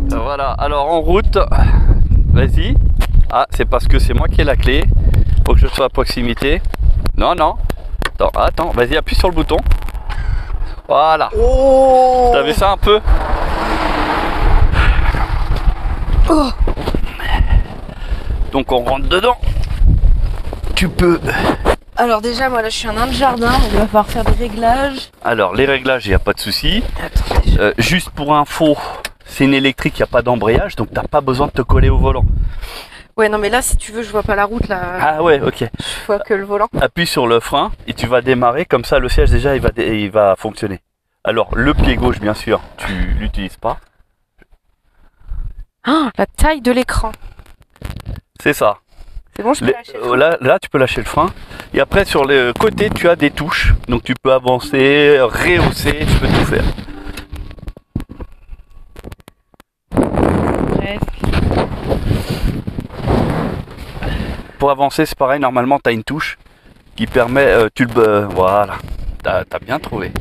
Voilà, alors en route, vas-y. Ah, c'est parce que c'est moi qui ai la clé. Faut que je sois à proximité. Non, non. Attends, vas-y, appuie sur le bouton. Voilà. Oh, t'as vu ça un peu? Oh. Donc on rentre dedans. Tu peux. Alors déjà, moi là je suis un nain de jardin, donc il va falloir faire des réglages. Alors les réglages, il n'y a pas de souci. Attends, juste pour info, c'est une électrique, il n'y a pas d'embrayage, donc t'as pas besoin de te coller au volant. ouais, non mais là si tu veux, je vois pas la route là. Ah ouais, ok. Je vois que le volant. Appuie sur le frein et tu vas démarrer, comme ça le siège déjà il va fonctionner. Alors le pied gauche bien sûr, tu l'utilises pas. Ah, la taille de l'écran. C'est ça. C'est bon, je peux lâcher le frein. Là tu peux lâcher le frein. Et après sur le côté tu as des touches. Donc tu peux avancer, rehausser, tu peux tout faire. Presque. Pour avancer c'est pareil, normalement tu as une touche qui permet, voilà, t'as bien trouvé.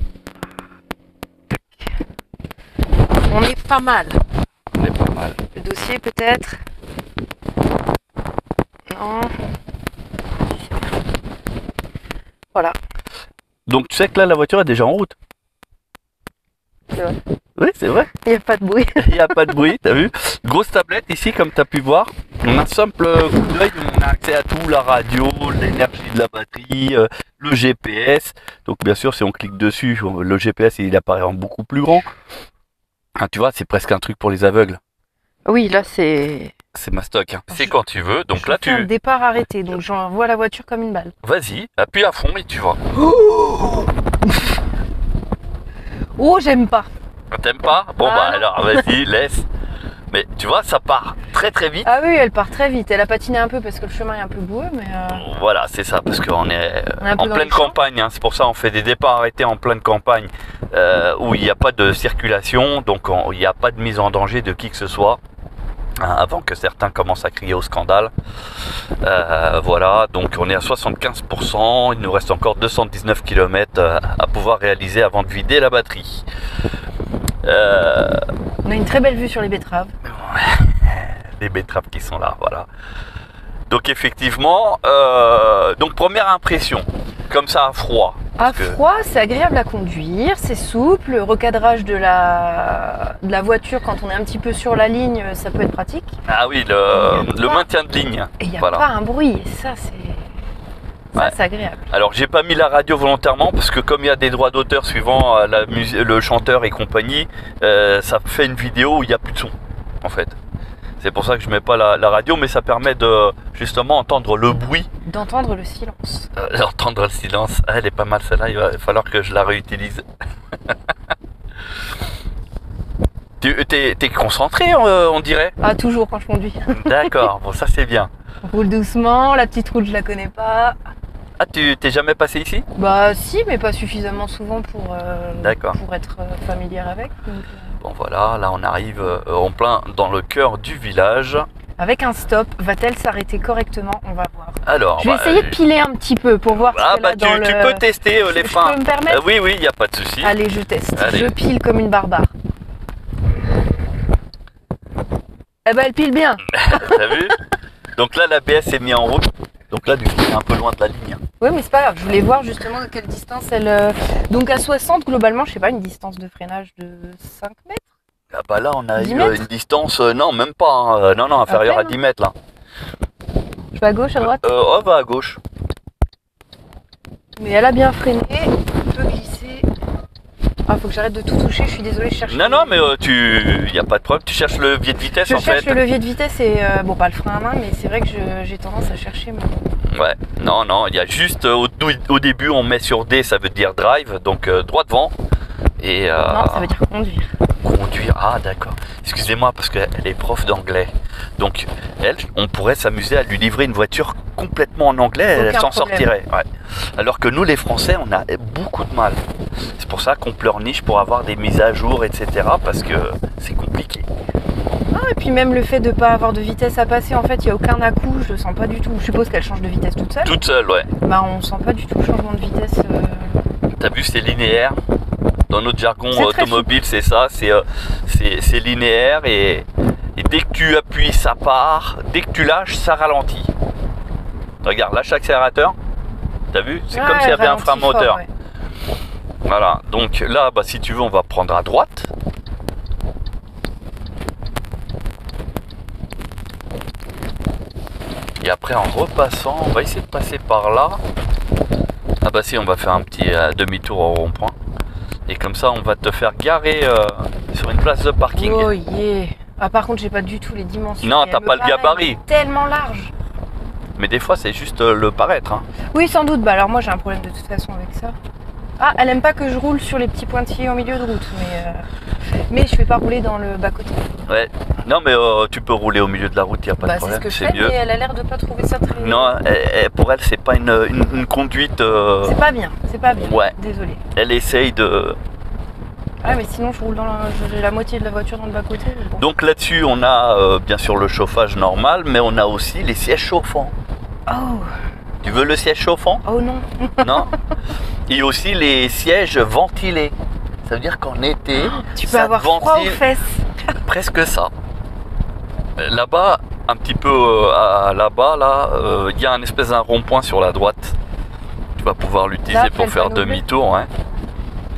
On est pas mal. On est pas mal. Le dossier peut-être. Non. Voilà. Donc tu sais que là la voiture est déjà en route. C'est vrai. Oui c'est vrai. Il n'y a pas de bruit. Il n'y a pas de bruit, t'as vu? Grosse tablette ici comme tu as pu voir. On a un simple coup d'œil, on a accès à tout, la radio, l'énergie de la batterie, le GPS. Donc bien sûr si on clique dessus, le GPS il apparaît en beaucoup plus grand. Ah, tu vois, c'est presque un truc pour les aveugles. Oui, là c'est. C'est mastoc, hein. C'est quand tu veux. Donc là Je fais un tu... départ arrêté, donc j'envoie la voiture comme une balle. Vas-y, appuie à fond et tu vas. Oh, j'aime pas. T'aimes pas? Bon Ah, bah non. alors vas-y, laisse. Mais tu vois, ça part très très vite. Ah oui, elle part très vite. Elle a patiné un peu parce que le chemin est un peu boueux, mais. Voilà, c'est ça, parce qu'on est On est un peu en dans pleine les champs. campagne, hein. C'est pour ça on fait des départs arrêtés en pleine campagne où il n'y a pas de circulation, donc il n'y a pas de mise en danger de qui que ce soit, hein, avant que certains commencent à crier au scandale. Voilà, donc on est à 75%, il nous reste encore 219 km à pouvoir réaliser avant de vider la batterie. On a une très belle vue sur les betteraves. Les betteraves qui sont là, voilà. Donc effectivement, donc première impression, comme ça à froid. À parce que- froid, c'est agréable à conduire, c'est souple. Le recadrage de la voiture quand on est un petit peu sur la ligne, ça peut être pratique. Ah oui, Il y a le pas- maintien de ligne. Et il n'y a Voilà. pas un bruit. Et ça, c'est. Ça, Ouais. c'est agréable. Alors j'ai pas mis la radio volontairement parce que comme il y a des droits d'auteur suivant le chanteur et compagnie, ça fait une vidéo où il n'y a plus de son en fait. C'est pour ça que je mets pas la radio, mais ça permet de justement entendre le bruit, D'entendre le silence. d'entendre le silence. Ah, elle est pas mal celle-là, il va falloir que je la réutilise. T'es concentré on dirait. Ah, toujours quand je conduis. D'accord, bon ça c'est bien. On roule doucement, la petite route, je la connais pas. Ah tu t'es jamais passé ici? Bah, si, mais pas suffisamment souvent pour D'accord. être familière avec. Donc, Bon voilà, là on arrive en plein dans le cœur du village. avec un stop, va-t-elle s'arrêter correctement? On va voir. Alors, Je vais essayer de piler un petit peu pour voir Ah ce qu'elle bah a dans tu le... peux tester les Je freins. peux me permettre? Oui, oui, il n'y a pas de souci. Allez, je teste. Allez. Je pile comme une barbare. Eh ben, elle pile bien. T'as vu? Donc là, l'ABS est mis en route. Donc là, du coup, c'est un peu loin de la ligne. Oui, mais c'est pas grave. Je voulais voir justement à quelle distance elle... Donc à 60, globalement, je sais pas, une distance de freinage de 5 mètres? Ah bah là, on a 10 eu mètres une distance, non, même pas, hein, non, inférieure à peine. 10 mètres là. pas à gauche, à droite? On va à gauche. Mais elle a bien freiné, on peut glisser. Ah, faut que j'arrête de tout toucher, je suis désolée, je cherche. Non, non, mais y a pas de problème. Tu cherches le levier de vitesse Je en cherche fait. le levier de vitesse et bon, pas le frein à main, mais c'est vrai que j'ai tendance à chercher. Ouais, non, non, il y a juste au début on met sur D, ça veut dire drive, donc droit devant. Et Non, ça veut dire conduire. conduire. Ah, d'accord. Excusez-moi parce qu'elle est prof d'anglais. Donc elle, on pourrait s'amuser à lui livrer une voiture complètement en anglais, elle Aucun s'en problème. sortirait. Ouais. Alors que nous les Français, on a beaucoup de mal. C'est pour ça qu'on pleurniche pour avoir des mises à jour, etc. Parce que c'est compliqué. Ah, et puis même le fait de pas avoir de vitesse à passer, en fait, il n'y a aucun à-coup, je le sens pas du tout. Je suppose qu'elle change de vitesse toute seule. Toute seule, ouais. Bah, on sent pas du tout le changement de vitesse. T'as vu, c'est linéaire. Dans notre jargon C'est très automobile, c'est ça, c'est linéaire et dès que tu appuies, ça part. Dès que tu lâches, ça ralentit. Regarde, lâche l'accélérateur. T'as vu? C'est comme s'il y avait un frein moteur. Ouais. Voilà, donc là, bah, si tu veux, on va prendre à droite. Et après, en repassant, on va essayer de passer par là. Ah bah si, on va faire un petit demi-tour au rond-point. Et comme ça, on va te faire garer sur une place de parking. Oh yeah. Ah, par contre, j'ai pas du tout les dimensions. Non, Et t'as elle me pas le paraît gabarit. tellement large. Mais des fois, c'est juste le paraître. Hein. Oui, sans doute. Bah alors moi, j'ai un problème de toute façon avec ça. Ah, elle aime pas que je roule sur les petits pointillés au milieu de route, mais je vais pas rouler dans le bas-côté. Ouais. Non, mais tu peux rouler au milieu de la route, il n'y a pas de Bah, c'est problème. ce que je fais, mieux. mais elle a l'air de pas trouver ça très... Non, pour elle, c'est pas une conduite. C'est pas bien, c'est pas bien. Ouais. Désolée. Elle essaye de. Ah, mais sinon, je roule j'ai la moitié de la voiture dans le bas-côté. Bon. Donc là-dessus, on a bien sûr le chauffage normal, mais on a aussi les sièges chauffants. Oh, Tu veux le siège chauffant? oh non. Non. Et aussi les sièges ventilés. Ça veut dire qu'en été, Tu peux ça avoir te froid aux ventile fesses. presque ça. Là-bas, un petit peu là-bas, il y a un espèce d'un rond-point sur la droite. Tu vas pouvoir l'utiliser Là, pour plein faire panneau bleu. demi-tour. Hein.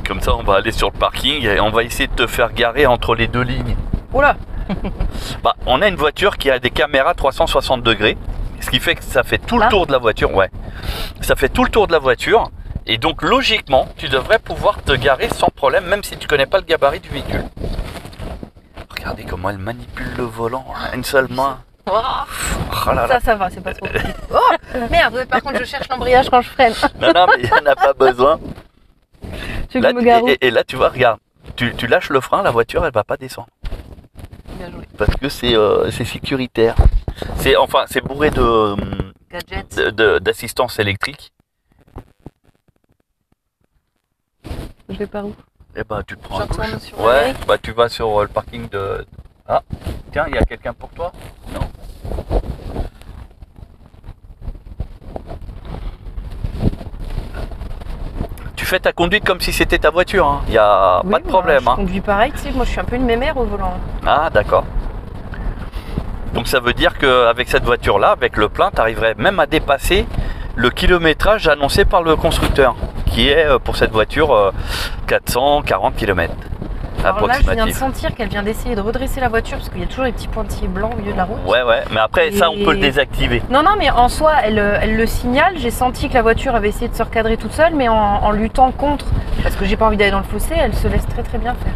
Comme ça, on va aller sur le parking et on va essayer de te faire garer entre les deux lignes. Oh là. Bah, on a une voiture qui a des caméras 360 degrés, ce qui fait que ça fait tout le Là tour de la voiture. Ouais, ça fait tout le tour de la voiture. Et donc, logiquement, tu devrais pouvoir te garer sans problème, même si tu connais pas le gabarit du véhicule. Regardez comment elle manipule le volant à une seule main. Oh, Oh là là. ça va, c'est pas trop. Oh, merde, par contre, je cherche l'embrayage quand je freine. Non, non, mais il n'y en a pas besoin. Tu veux Là, que je me gare où? et là, tu vois, regarde, tu lâches le frein, la voiture, elle va pas descendre. Bien joué. Parce que c'est sécuritaire. C'est bourré Gadget. d'assistance électrique. Je vais par où? Et bah tu prends Je à gauche. retourne sur Ouais, la bah tu vas sur le parking de. Ah, tiens, il y a quelqu'un pour toi? Non. Tu fais ta conduite comme si c'était ta voiture, hein. Il n'y a Oui, pas de bah, problème. Je Hein. conduis pareil, tu sais, moi je suis un peu une mémère au volant. Ah, d'accord. Donc ça veut dire qu'avec cette voiture-là, avec le plein, tu arriverais même à dépasser le kilométrage annoncé par le constructeur, qui est pour cette voiture 440 km. Alors là, je viens de Approximatif. sentir qu'elle vient d'essayer de redresser la voiture parce qu'il y a toujours les petits pointillés blancs au milieu de la route. Ouais, ouais, mais après ça, on peut le Et- désactiver. Non, non, mais en soi, elle le signale. J'ai senti que la voiture avait essayé de se recadrer toute seule, mais en luttant contre, parce que j'ai pas envie d'aller dans le fossé, elle se laisse très très bien faire.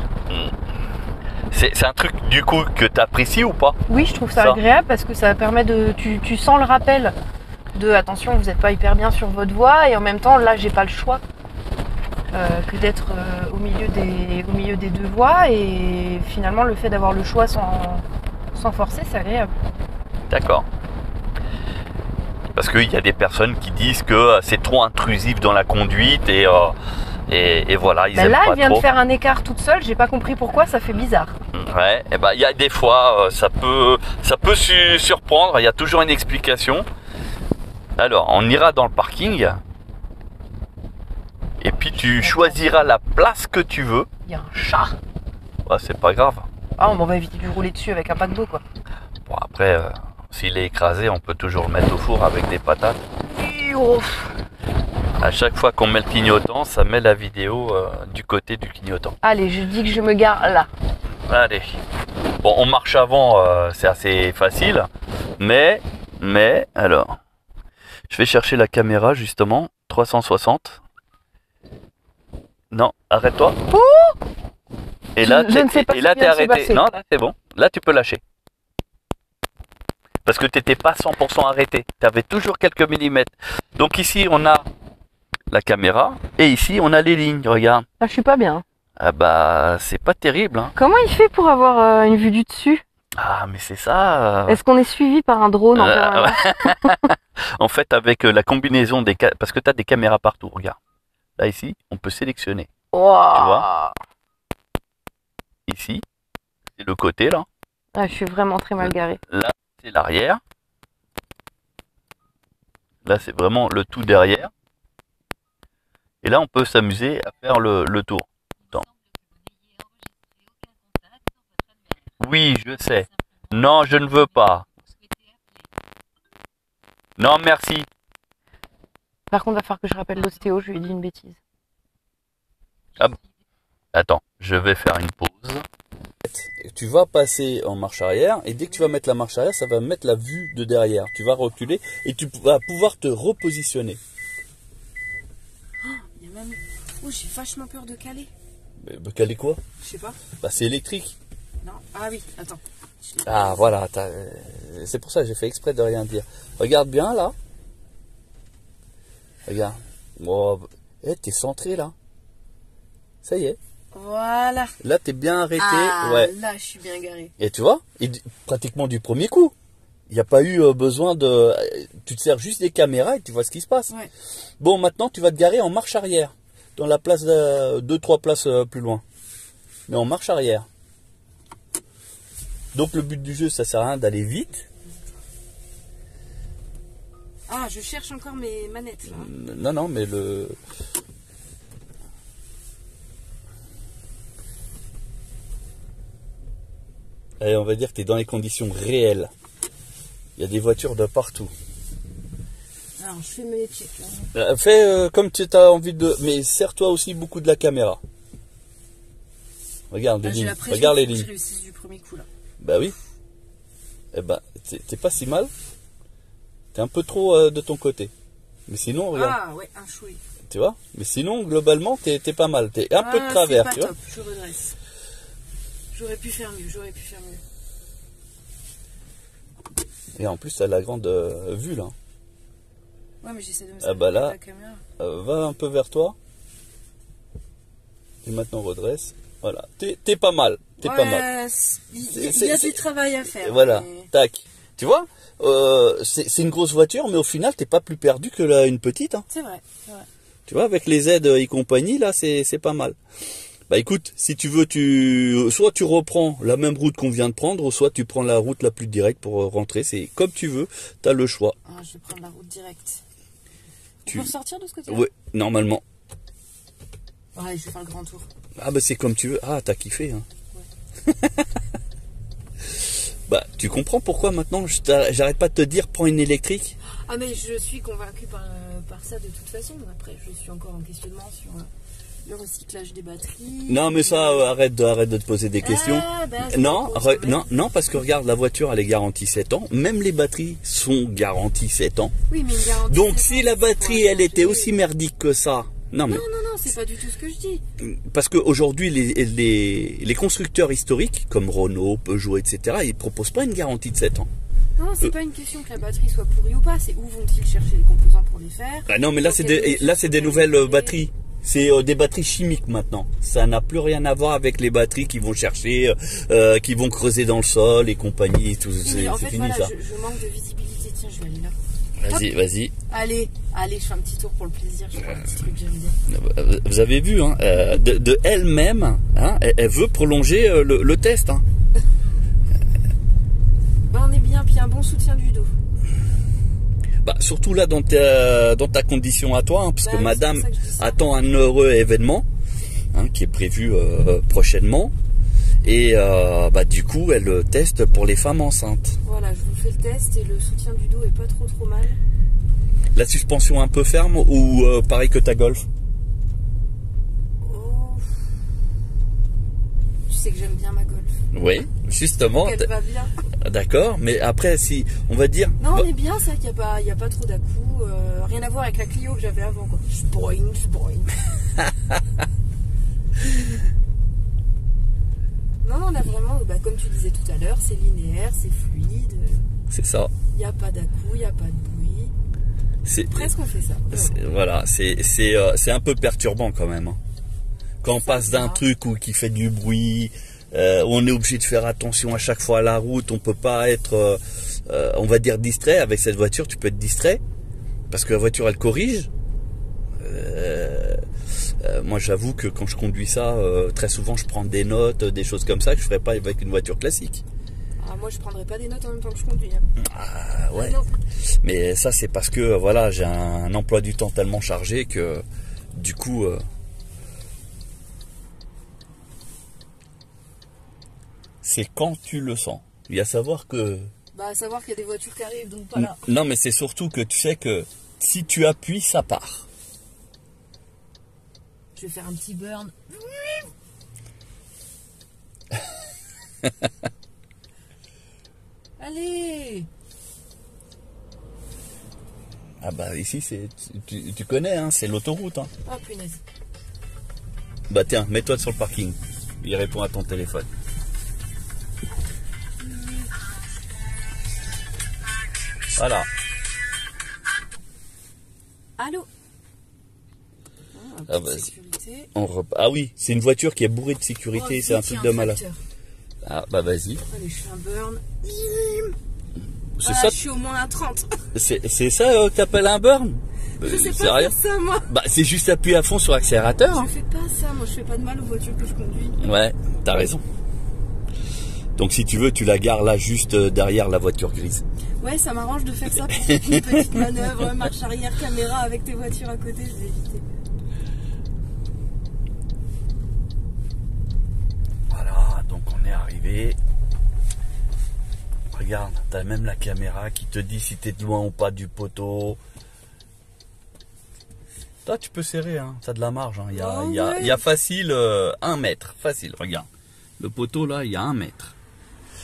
C'est un truc du coup que tu apprécies ou pas? Oui, je trouve ça Ça. agréable parce que ça permet de. Tu sens le rappel de attention, vous n'êtes pas hyper bien sur votre voie, et en même temps, là, j'ai pas le choix que d'être au milieu des deux voies, et finalement, le fait d'avoir le choix sans forcer, c'est agréable. D'accord. Parce qu'il y a des personnes qui disent que c'est trop intrusif dans la conduite et voilà, ils Bah aiment là, pas elle vient trop. de faire un écart toute seule, j'ai pas compris pourquoi, ça fait bizarre. Ouais, et ben il y a des fois ça peut surprendre, il y a toujours une explication. Alors, on ira dans le parking et puis tu choisiras la place que tu veux. Il y a un chat. Ouais, c'est pas grave. Ah, on va éviter de lui rouler dessus avec un paquebot, quoi. Bon, après, s'il est écrasé, on peut toujours le mettre au four avec des patates. Oh. À chaque fois qu'on met le clignotant, ça met la vidéo du côté du clignotant. Allez, je dis que je me gare là. Allez. Bon, on marche avant, c'est assez facile, mais Mais, alors, je vais chercher la caméra, justement. 360. Non, arrête-toi. Et là, Je ne sais pas et ce là, qui t'es vient de se arrêté. passer. Non, là, c'est bon. Là, tu peux lâcher. Parce que t'étais pas 100% arrêté. T'avais toujours quelques millimètres. Donc ici, on a la caméra. Et ici, on a les lignes. Regarde. Là, je suis pas bien. Ah bah, c'est pas terrible, hein. Comment il fait pour avoir une vue du dessus? Ah, mais c'est ça. Est-ce qu'on est suivi par un drone en permanence? En fait, avec la combinaison des... Parce que t'as des caméras partout, regarde. Là, ici, on peut sélectionner. Wow. Tu vois? Ici, c'est le côté, là. Ah, je suis vraiment très mal garé. Là, c'est l'arrière. Là, c'est vraiment le tout derrière. Et là, on peut s'amuser à faire le tour. Attends. Oui, je sais. Non, je ne veux pas. Non, merci. Par contre, il va falloir que je rappelle l'ostéo, je lui ai dit une bêtise. Attends, je vais faire une pause. Tu vas passer en marche arrière et dès que tu vas mettre la marche arrière, ça va mettre la vue de derrière. Tu vas reculer et tu vas pouvoir te repositionner. Il y a même... Oh, j'ai vachement peur de caler. Mais caler quoi? Je sais pas. Bah, c'est électrique. Non. Ah oui, attends. Ah voilà, c'est pour ça que j'ai fait exprès de rien dire. Regarde bien là. Regarde. Oh, t'es centré là. Ça y est. Voilà. Là, t'es bien arrêté. Ah, ouais. là, je suis bien garé. Et tu vois, pratiquement du premier coup. Il n'y a pas eu besoin de... Tu te sers juste des caméras et tu vois ce qui se passe. Ouais. Bon, maintenant, tu vas te garer en marche arrière. Dans la place, 2-3 places plus loin. Mais en marche arrière. Donc, le but du jeu, ça sert à rien d'aller vite. Ah, je cherche encore mes manettes, là. Non, non, mais le... Allez, on va dire que tu es dans les conditions réelles. Il y a des voitures de partout. Alors, je fais mes checks, là. Fais comme tu as envie de... Mais sers-toi aussi beaucoup de la caméra. Regarde les lignes. Regarde les lignes. Je réussisse du premier coup, là. Bah oui. Eh ben, t'es pas si mal. T'es un peu trop de ton côté. Mais sinon, regarde. Ah, ouais, un chouï. Tu vois? Mais sinon, globalement, t'es pas mal. T'es un peu de travers, pas tu top. vois? Je redresse. J'aurais pu faire mieux, j'aurais pu faire mieux. Et en plus, t'as la grande vue, là. Ouais, mais j'essaie de me Ah bah là, la caméra. va un peu vers toi. Et maintenant, redresse. Voilà. T'es pas mal. T'es pas mal. Il y a du travail à faire. Voilà. Mais... Tac. Tu vois, c'est une grosse voiture, mais au final, t'es pas plus perdu que une petite. Hein. C'est vrai, c'est vrai. Tu vois, avec les aides et compagnie, là, c'est pas mal. Bah écoute, si tu veux, soit tu reprends la même route qu'on vient de prendre, soit tu prends la route la plus directe pour rentrer. C'est comme tu veux, tu as le choix. Ah, je vais prendre la route directe. Tu peux ressortir de ce côté-là? Oui, normalement. Ouais, je vais faire le grand tour. Ah bah c'est comme tu veux. Ah, t'as kiffé. Hein. Ouais. Bah, tu comprends pourquoi maintenant j'arrête pas de te dire prends une électrique? Ah mais je suis convaincu par ça de toute façon. Après, je suis encore en questionnement sur le recyclage des batteries. Non mais ça, arrête de te poser des questions. Non, non, parce que regarde, la voiture elle est garantie 7 ans. Même les batteries sont garanties 7 ans. Oui, mais une garantie. Donc si la batterie elle était aussi merdique que ça. Non, non, c'est pas du tout ce que je dis. Parce qu'aujourd'hui, les constructeurs historiques, comme Renault, Peugeot, etc., ils proposent pas une garantie de 7 ans. Non, c'est pas une question que la batterie soit pourrie ou pas, c'est où vont-ils chercher les composants pour les faire. Ah non, mais là, c'est des nouvelles batteries. C'est des batteries chimiques maintenant. Ça n'a plus rien à voir avec les batteries qui vont chercher, qui vont creuser dans le sol et compagnie. Tout, c'est fini voilà, ça. Je manque de visibilité. Tiens, je vais aller là. Vas-y. Allez, je fais un petit tour pour le plaisir. Je fais un petit truc que j'aime bien. Vous avez vu, hein, de elle-même, hein, elle veut prolonger le test. Hein. Bah, on est bien, puis un bon soutien du dos. Bah, surtout là dans ta condition à toi, hein, parce que madame attend un heureux événement hein, qui est prévu prochainement. Et bah, du coup, elle teste pour les femmes enceintes. Voilà, je vous fais le test et le soutien du dos est pas trop mal. La suspension un peu ferme ou pareil que ta Golf? Oh. Tu sais que j'aime bien ma Golf. Oui, justement. Elle va bien. D'accord, mais après, si on va dire. Non, on est bien, c'est vrai qu'il n'y a pas trop d'à-coups. Rien à voir avec la Clio que j'avais avant, quoi. Spoing. Non, on a vraiment, comme tu disais tout à l'heure, c'est linéaire, c'est fluide. C'est ça. Il n'y a pas d'à-coups, il n'y a pas de bruit. Presque on fait ça. Voilà, c'est un peu perturbant quand même. Hein. Quand on passe d'un truc qui fait du bruit, où on est obligé de faire attention à chaque fois à la route, on peut pas être, on va dire, distrait. Avec cette voiture, tu peux être distrait, parce que la voiture, elle corrige. Moi, j'avoue que quand je conduis ça, très souvent, je prends des notes, des choses comme ça, que je ferais pas avec une voiture classique. Ah, moi, je prendrais pas des notes en même temps que je conduis. Hein. Ah, ouais. Ah, mais ça, c'est parce que, voilà, j'ai un emploi du temps tellement chargé que, du coup... c'est quand tu le sens. Il y a à savoir que... à savoir qu'il y a des voitures qui arrivent, donc pas là. Non, mais c'est surtout que tu sais que si tu appuies, ça part. Je vais faire un petit burn. Allez! Ah ici, tu connais, hein, c'est l'autoroute. Hein. Ah, punaise. Tiens, mets-toi sur le parking. Il répond à ton téléphone. Voilà. Allô? Sécurité. Ah oui, c'est une voiture qui est bourrée de sécurité, c'est un truc de malade. Ah vas-y. Allez, je fais un burn. C'est ça. Je suis au moins à 30. C'est ça que t'appelles un burn? Je sais pas faire ça, moi. C'est juste appuyer à fond sur l'accélérateur. Je fais pas ça, moi je fais pas de mal aux voitures que je conduis. Ouais, t'as raison. Donc si tu veux, tu la gares là juste derrière la voiture grise. Ouais, ça m'arrange de faire ça pour une petite manœuvre, marche arrière, caméra avec tes voitures à côté, je vais éviter. Voilà, donc on est arrivé. Regarde, t'as même la caméra qui te dit si t'es loin ou pas du poteau. Toi, tu peux serrer, hein, ça a de la marge. Hein. Il y a facile 1 mètre, facile, regarde. Le poteau là, il y a 1 mètre.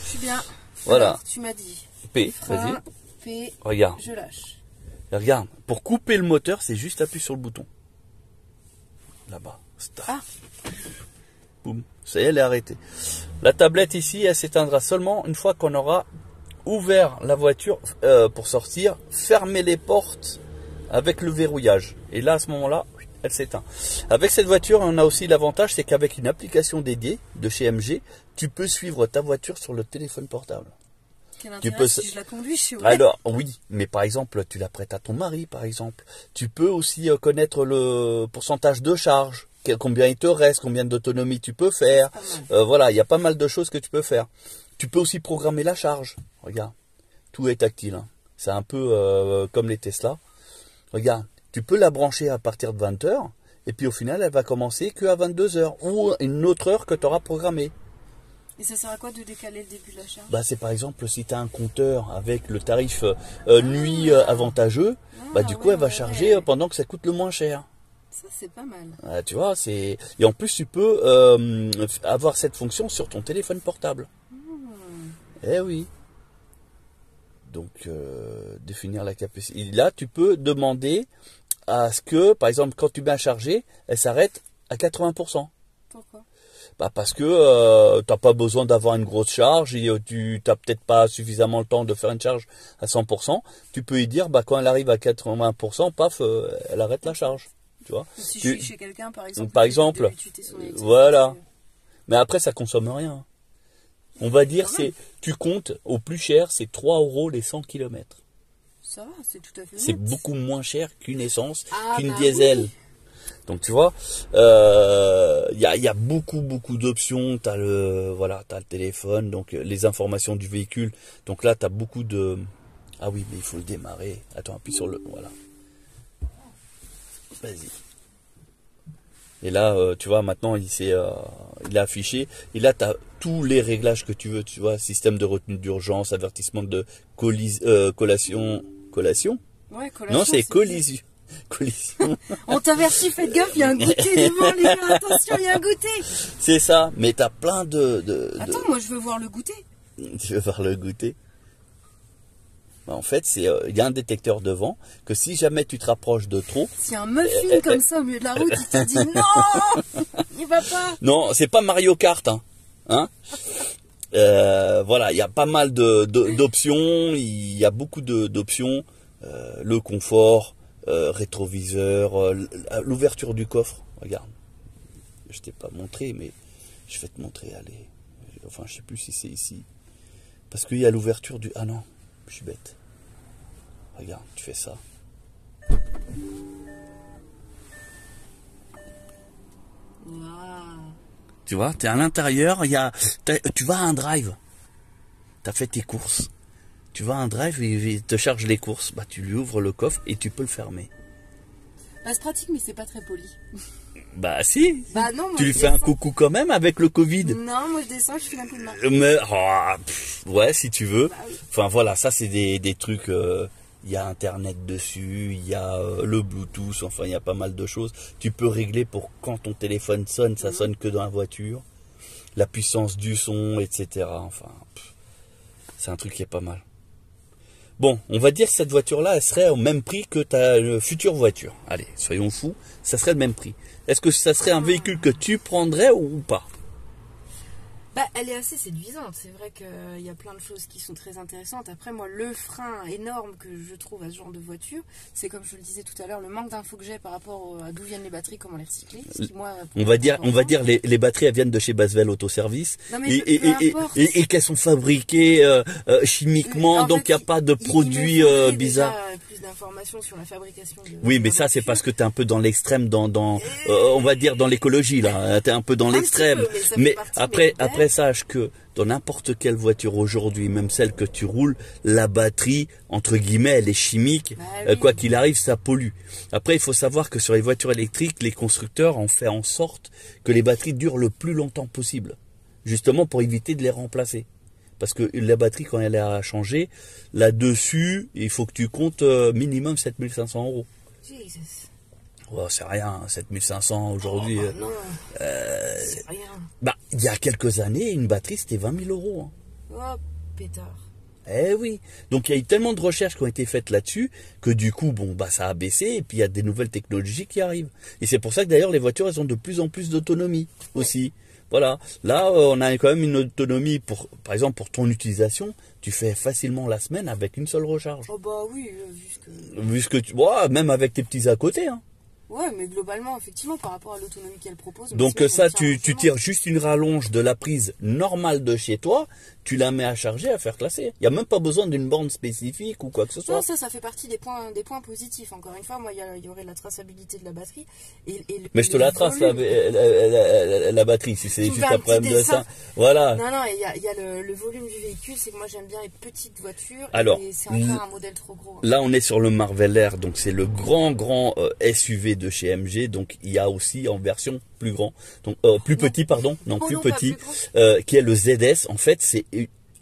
Je suis bien. Voilà. Alors, tu m'as dit. P, vas-y. P, regarde. Je lâche. Et regarde, pour couper le moteur, c'est juste appuyer sur le bouton. Là-bas. Stop. Ah. Boum. Ça y est, elle est arrêtée. La tablette ici, elle s'éteindra seulement une fois qu'on aura ouvert la voiture pour sortir, fermer les portes avec le verrouillage. Et là, à ce moment-là, elle s'éteint. Avec cette voiture, on a aussi l'avantage, c'est qu'avec une application dédiée de chez MG, tu peux suivre ta voiture sur le téléphone portable. Si je la conduis, je suis vrai. Alors, oui, mais par exemple, tu la prêtes à ton mari, par exemple. Tu peux aussi connaître le pourcentage de charge, combien il te reste, combien d'autonomie tu peux faire. Voilà, il y a pas mal de choses que tu peux faire. Tu peux aussi programmer la charge. Regarde, tout est tactile. Hein. C'est un peu comme les Tesla. Regarde, tu peux la brancher à partir de 20 h, et puis au final, elle va commencer qu'à 22 h, ou une autre heure que tu auras programmée. Et ça sert à quoi de décaler le début de la charge? C'est par exemple si tu as un compteur avec le tarif nuit avantageux, du coup elle va charger pendant que ça coûte le moins cher. Ça c'est pas mal. Tu vois, et en plus tu peux avoir cette fonction sur ton téléphone portable. Eh oui. Donc définir la capacité. Là tu peux demander à ce que, par exemple, quand tu mets à charger, elle s'arrête à 80%. Pourquoi? Parce que tu n'as pas besoin d'avoir une grosse charge et tu n'as peut-être pas suffisamment le temps de faire une charge à 100%. Tu peux y dire, quand elle arrive à 80%, paf, elle arrête la charge. Tu vois. Si je suis chez quelqu'un, par exemple, voilà. Mais après, ça consomme rien. On va dire, tu comptes, au plus cher, c'est 3 € les 100 km. Ça va, c'est tout à fait C'est net. beaucoup moins cher qu'une essence, qu'une diesel. Oui. Donc tu vois, y a beaucoup d'options. T'as le téléphone, donc les informations du véhicule. Donc là, t'as beaucoup de. Ah oui, mais il faut le démarrer. Attends, appuie sur le. Voilà. Vas-y. Et là, tu vois, maintenant, il est affiché. Et là, tu as tous les réglages que tu veux. Tu vois, système de retenue d'urgence, avertissement de collation. Collation? Ouais, collation. Non, c'est collision. Collision. On t'avertit, faites gaffe, il y a un goûter devant les gars, attention, il y a un goûter. C'est ça, mais tu as plein de... Attends, moi je veux voir le goûter. Tu veux faire le goûter? Bah, en fait, il y a un détecteur de vent que si jamais tu te rapproches de trop... Si un muffin comme ça au milieu de la route, il te dit non, il va pas. Non, c'est pas Mario Kart, hein. Voilà, il y a pas mal d'options, il y a beaucoup d'options. Le confort, rétroviseur, l'ouverture du coffre. Regarde, je t'ai pas montré, mais je vais te montrer, allez. Enfin, je sais plus si c'est ici. Parce qu'il y a l'ouverture du... Ah non, je suis bête. Regarde, tu fais ça. Wow. Tu vois, tu es à l'intérieur, tu vas à un drive. Tu as fait tes courses. Tu vas à un drive, il te charge les courses. Bah, tu lui ouvres le coffre et tu peux le fermer. Bah, c'est pratique, mais c'est pas très poli. Bah si. Bah non, moi, tu lui fais un coucou quand même avec le Covid. Non, moi je descends, je fais un coup de main. Mais, ouais, si tu veux. Bah, oui. Enfin voilà, ça c'est des trucs. Il y a Internet dessus, il y a le Bluetooth, enfin il y a pas mal de choses. Tu peux régler pour quand ton téléphone sonne, ça sonne que dans la voiture. La puissance du son, etc. Enfin, c'est un truc qui est pas mal. Bon, on va dire que cette voiture-là, elle serait au même prix que ta future voiture. Allez, soyons fous, ça serait le même prix. Est-ce que ça serait un véhicule que tu prendrais ou pas? Bah, elle est assez séduisante. C'est vrai qu'il y a plein de choses qui sont très intéressantes. Après, moi, le frein énorme que je trouve à ce genre de voiture, c'est comme je le disais tout à l'heure, le manque d'infos que j'ai par rapport à d'où viennent les batteries, comment les recycler. Ce qui, moi, on va dire les batteries, elles viennent de chez Basvel Autoservice. Non, mais et qu'elles sont fabriquées chimiquement, en donc il n'y a pas de produits bizarres. Plus d'informations sur la fabrication. Oui, mais ça, c'est parce que tu es un peu dans l'extrême, on va dire dans l'écologie, là. Tu es un peu dans l'extrême. Mais après, sache que dans n'importe quelle voiture aujourd'hui, même celle que tu roules, la batterie, entre guillemets, elle est chimique. Bah, oui. Quoi qu'il arrive, ça pollue. Après, il faut savoir que sur les voitures électriques, les constructeurs ont fait en sorte que les batteries durent le plus longtemps possible. Justement pour éviter de les remplacer. Parce que la batterie, quand elle est à changer, là-dessus, il faut que tu comptes minimum 7500 €. Jesus. Oh, c'est rien, 7500 aujourd'hui. Oh, non, c'est rien. Bah, il y a quelques années, une batterie, c'était 20 000 €. Hein. Oh, pétard. Eh oui. Donc, il y a eu tellement de recherches qui ont été faites là-dessus que du coup, bon, bah, ça a baissé et puis il y a des nouvelles technologies qui arrivent. Et c'est pour ça que d'ailleurs, les voitures, elles ont de plus en plus d'autonomie aussi. Voilà. Là, on a quand même une autonomie par exemple, pour ton utilisation, tu fais facilement la semaine avec une seule recharge. Oh, bah oui, vu ce que tu vois, même avec tes petits à côté, hein. Ouais, mais globalement, effectivement, par rapport à l'autonomie qu'elle propose... Donc ça, tu tires juste une rallonge de la prise normale de chez toi, tu la mets à charger, à faire classer. Il n'y a même pas besoin d'une borne spécifique ou quoi que ce soit. Non, ça fait partie des points positifs. Encore une fois, moi, il y aurait la traçabilité de la batterie. Mais je te la trace, la batterie, si c'est juste un problème de ça. Voilà. Non, il y a le volume du véhicule, c'est que moi, j'aime bien les petites voitures. Alors, et c'est encore un modèle trop gros. Là, on est sur le Marvel Air, donc c'est le grand SUV de chez MG, donc il y a aussi en version plus grand, donc plus petit pardon, non plus petit, qui est le ZS. En fait,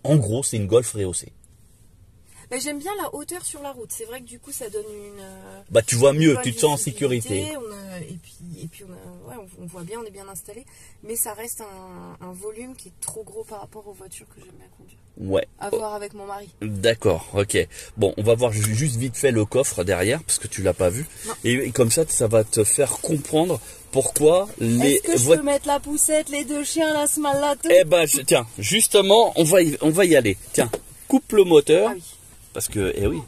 en gros c'est une Golf rehaussée. Bah, j'aime bien la hauteur sur la route. C'est vrai que du coup ça donne une. Bah tu vois mieux, tu te sens en sécurité. Et puis on voit bien, on est bien installé, mais ça reste un volume qui est trop gros par rapport aux voitures que j'aime bien conduire. Ouais. À voir avec mon mari. D'accord, ok. Bon, on va voir juste vite fait le coffre derrière, parce que tu l'as pas vu. Non. Et comme ça va te faire comprendre pourquoi les... Est-ce que je peux mettre la poussette, les deux chiens, la small, la tout? Eh ben, tiens, justement, on va y aller. Tiens, coupe le moteur. Ah oui. Parce que, eh oui.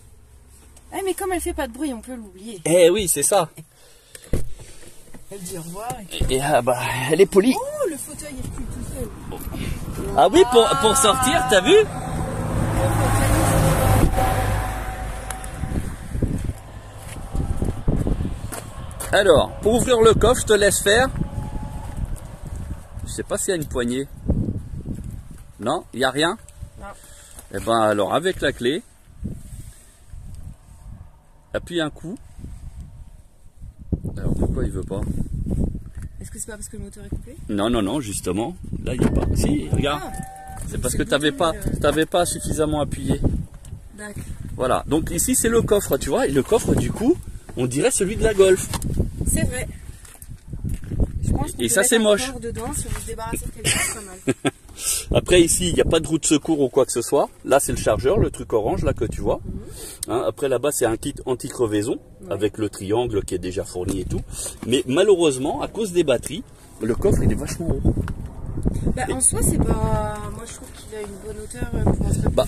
Eh mais comme elle fait pas de bruit, on peut l'oublier. Eh oui, c'est ça. Elle dit au revoir. Et bah, elle est polie. Oh, le fauteuil il recule tout seul. Ah oui, pour sortir, t'as vu? Alors, pour ouvrir le coffre, je te laisse faire. Je sais pas s'il y a une poignée. Non, il n'y a rien? Non. Eh ben alors, avec la clé, appuie un coup. Alors, pourquoi il veut pas? Est-ce que c'est pas parce que le moteur est coupé? Non, justement. Là, il n'y a pas. Si, regarde. C'est parce que tu n'avais pas suffisamment appuyé. D'accord. Voilà. Donc ici, c'est le coffre, tu vois. Et le coffre, du coup, on dirait celui de la Golf. C'est vrai. Je pense et ça, c'est moche. Dedans, si on se débarrassait de quelque chose, pas mal. Après ici, il n'y a pas de roue de secours ou quoi que ce soit. Là, c'est le chargeur, le truc orange là que tu vois. Hein, après là-bas, c'est un kit anti-crevaison avec le triangle qui est déjà fourni et tout. Mais malheureusement, à cause des batteries, le coffre il est vachement haut. Bah, en soi, c'est pas. Moi, je trouve qu'il a une bonne hauteur pour un Bah,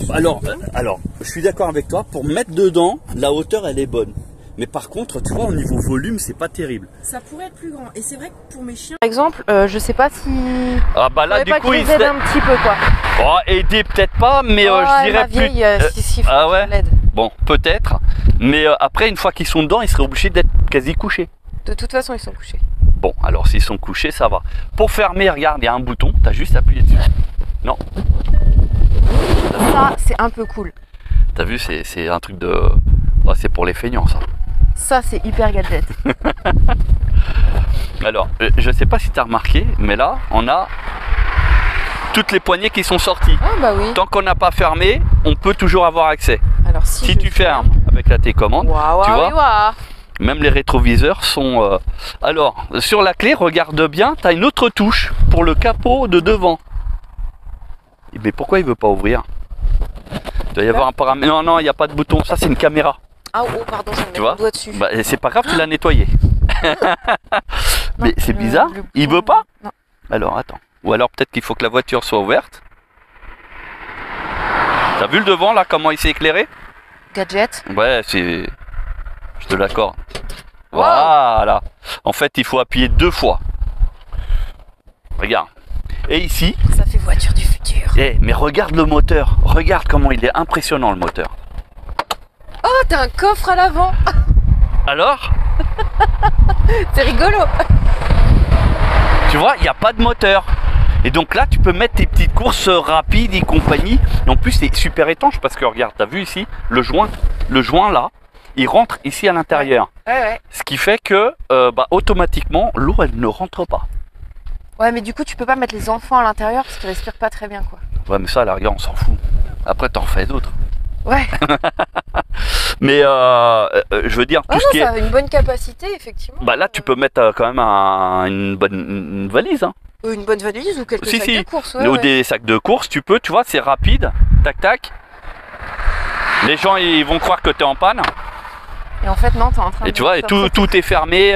alors, je suis d'accord avec toi. Pour mettre dedans, la hauteur elle est bonne. Mais par contre, tu vois, au niveau volume, c'est pas terrible. Ça pourrait être plus grand. Et c'est vrai que pour mes chiens, par exemple, je sais pas si. Ah bah là, du coup, il aide un petit peu quoi. Oh, aider peut-être pas, mais je dirais plus. Ah ouais. Bon, peut-être. Mais après, une fois qu'ils sont dedans, ils seraient obligés d'être quasi couchés. De toute façon, ils sont couchés. Bon, alors s'ils sont couchés, ça va. Pour fermer, regarde, il y a un bouton. T'as juste appuyé dessus. Non. Ça, c'est un peu cool. T'as vu, c'est un truc de. Oh, c'est pour les feignants, ça. Ça, c'est hyper gadget. Alors, je sais pas si tu as remarqué, mais là, on a toutes les poignées qui sont sorties. Ah bah oui. Tant qu'on n'a pas fermé, on peut toujours avoir accès. Alors, si tu fermes avec la télécommande, tu vois, même les rétroviseurs sont... Alors, sur la clé, regarde bien, tu as une autre touche pour le capot de devant. Mais pourquoi il veut pas ouvrir? Il doit y avoir un paramètre. Non, non, il n'y a pas de bouton. Ça, c'est une caméra. Ah oh, pardon, je tu mets le doigt dessus. Bah, c'est pas grave, tu l'as nettoyé. Mais c'est bizarre, il veut pas? Non. Alors attends. Ou alors peut-être qu'il faut que la voiture soit ouverte. T'as vu le devant là, comment il s'est éclairé? Gadget. Ouais, c'est... Je te l'accorde. Voilà. En fait, il faut appuyer 2 fois. Regarde. Et ici... Ça fait voiture du futur. Mais regarde le moteur. Regarde comment il est impressionnant le moteur. Oh, t'as un coffre à l'avant. Alors? C'est rigolo. Tu vois, il n'y a pas de moteur. Et donc là, tu peux mettre tes petites courses rapides et compagnie. Et en plus, c'est super étanche parce que regarde, t'as vu ici, le joint là, il rentre ici à l'intérieur. Ouais. Ce qui fait que, automatiquement, l'eau, elle ne rentre pas. Ouais, mais du coup, tu peux pas mettre les enfants à l'intérieur parce qu'ils respirent pas très bien, quoi. Ouais, mais ça, à la rigueur, on s'en fout. Après, t'en refais d'autres. Ouais. Mais je veux dire, tout ce qui ça a une bonne capacité, effectivement. Bah là, tu peux mettre quand même une valise. Hein. Une bonne valise ou quelques sacs de course. Ou des sacs de course, tu peux, tu vois, c'est rapide. Tac, tac. Les gens, ils vont croire que tu es en panne. Et en fait, non, t'es en train de... Et tu vois, et tout est fermé.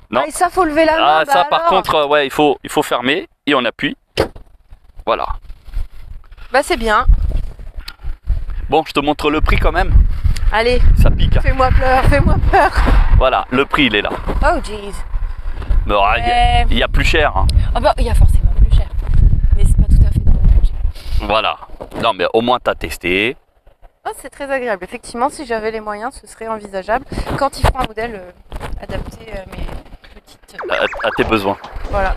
Non. Ah, et ça, faut lever la main. Ah, ça, par contre, ouais, il faut fermer et on appuie. Voilà. Bah, c'est bien. Bon, je te montre le prix quand même. Allez. Ça pique. Hein. Fais-moi peur. Voilà, le prix, il est là. Oh, jeez. Il y a plus cher. Hein. Ah bah, il y a forcément plus cher. Mais c'est pas tout à fait dans mon budget. Voilà. Non, mais au moins, tu as testé. Oh, c'est très agréable. Effectivement, si j'avais les moyens, ce serait envisageable. Quand ils feront un modèle adapté à mes petites... À tes besoins. Voilà.